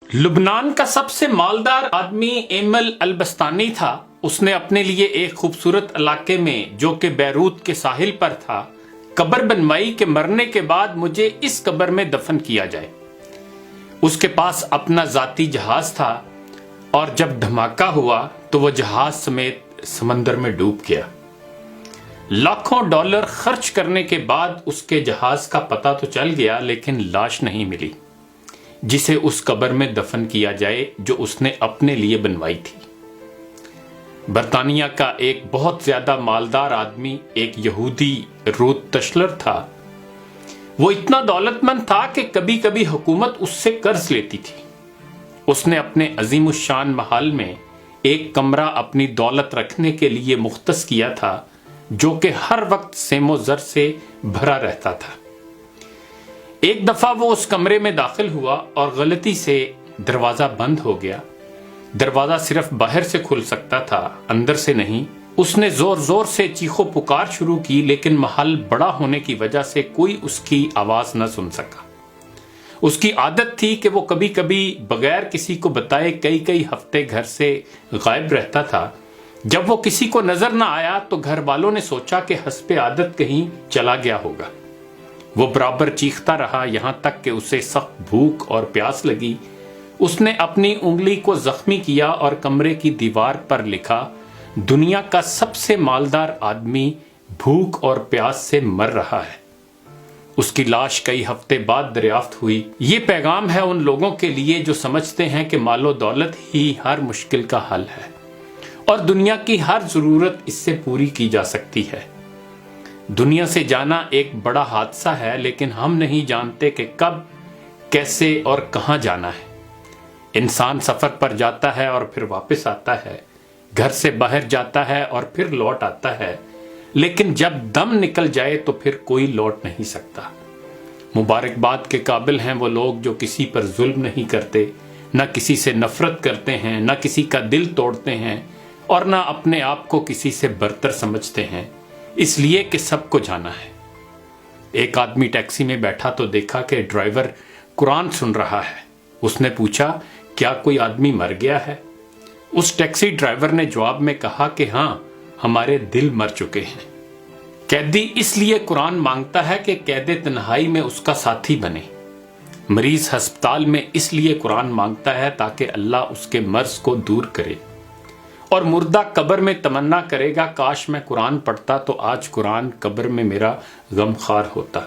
लुबनान का सबसे मालदार आदमी एमल अलबस्तानी था। उसने अपने लिए एक खूबसूरत इलाके में जो कि बैरूत के साहिल पर था कब्र बनवाई कि मरने के बाद मुझे इस कब्र में दफन किया जाए। उसके पास अपना जाती जहाज था और जब धमाका हुआ तो वह जहाज समेत समंदर में डूब गया। लाखों डॉलर खर्च करने के बाद उसके जहाज का पता तो चल गया, लेकिन लाश नहीं मिली जिसे उस कब्र में दफन किया जाए जो उसने अपने लिए बनवाई थी। बर्तानिया का एक बहुत ज्यादा मालदार आदमी एक यहूदी रूथ तशलर था। वो इतना दौलतमंद था कि कभी कभी हुकूमत उससे कर्ज लेती थी। उसने अपने अजीमुशान महल में एक कमरा अपनी दौलत रखने के लिए मुख्तस किया था जो कि हर वक्त सेमो जर से भरा रहता था। एक दफा वो उस कमरे में दाखिल हुआ और गलती से दरवाजा बंद हो गया। दरवाजा सिर्फ बाहर से खुल सकता था, अंदर से नहीं। उसने जोर जोर से चीखो पुकार शुरू की, लेकिन महल बड़ा होने की वजह से कोई उसकी आवाज न सुन सका। उसकी आदत थी कि वो कभी कभी बगैर किसी को बताए कई कई हफ्ते घर से गायब रहता था। जब वो किसी को नजर न आया तो घर वालों ने सोचा कि हस्बे आदत कहीं चला गया होगा। वो बराबर चीखता रहा, यहां तक कि उसे सख्त भूख और प्यास लगी। उसने अपनी उंगली को जख्मी किया और कमरे की दीवार पर लिखा, दुनिया का सबसे मालदार आदमी भूख और प्यास से मर रहा है। उसकी लाश कई हफ्ते बाद दरियाफ्त हुई। ये पैगाम है उन लोगों के लिए जो समझते हैं कि मालो दौलत ही हर मुश्किल का हल है और दुनिया की हर जरूरत इससे पूरी की जा सकती है। दुनिया से जाना एक बड़ा हादसा है, लेकिन हम नहीं जानते कि कब, कैसे और कहां जाना है। इंसान सफर पर जाता है और फिर वापस आता है, घर से बाहर जाता है और फिर लौट आता है, लेकिन जब दम निकल जाए तो फिर कोई लौट नहीं सकता। मुबारकबाद के काबिल हैं वो लोग जो किसी पर जुल्म नहीं करते, न किसी से नफरत करते हैं, न किसी का दिल तोड़ते हैं और न अपने आप को किसी से बरतर समझते हैं, इसलिए कि सबको जाना है। एक आदमी टैक्सी में बैठा तो देखा कि ड्राइवर कुरान सुन रहा है। उसने पूछा, क्या कोई आदमी मर गया है? उस टैक्सी ड्राइवर ने जवाब में कहा कि हाँ, हमारे दिल मर चुके हैं। कैदी इसलिए कुरान मांगता है कि कैदे तन्हाई में उसका साथी बने। मरीज अस्पताल में इसलिए कुरान मांगता है ताकि अल्लाह उसके मर्ज को दूर करे। और मुर्दा कब्र में तमन्ना करेगा, काश मैं कुरान पढ़ता तो आज कुरान कब्र में मेरा गमखार होता।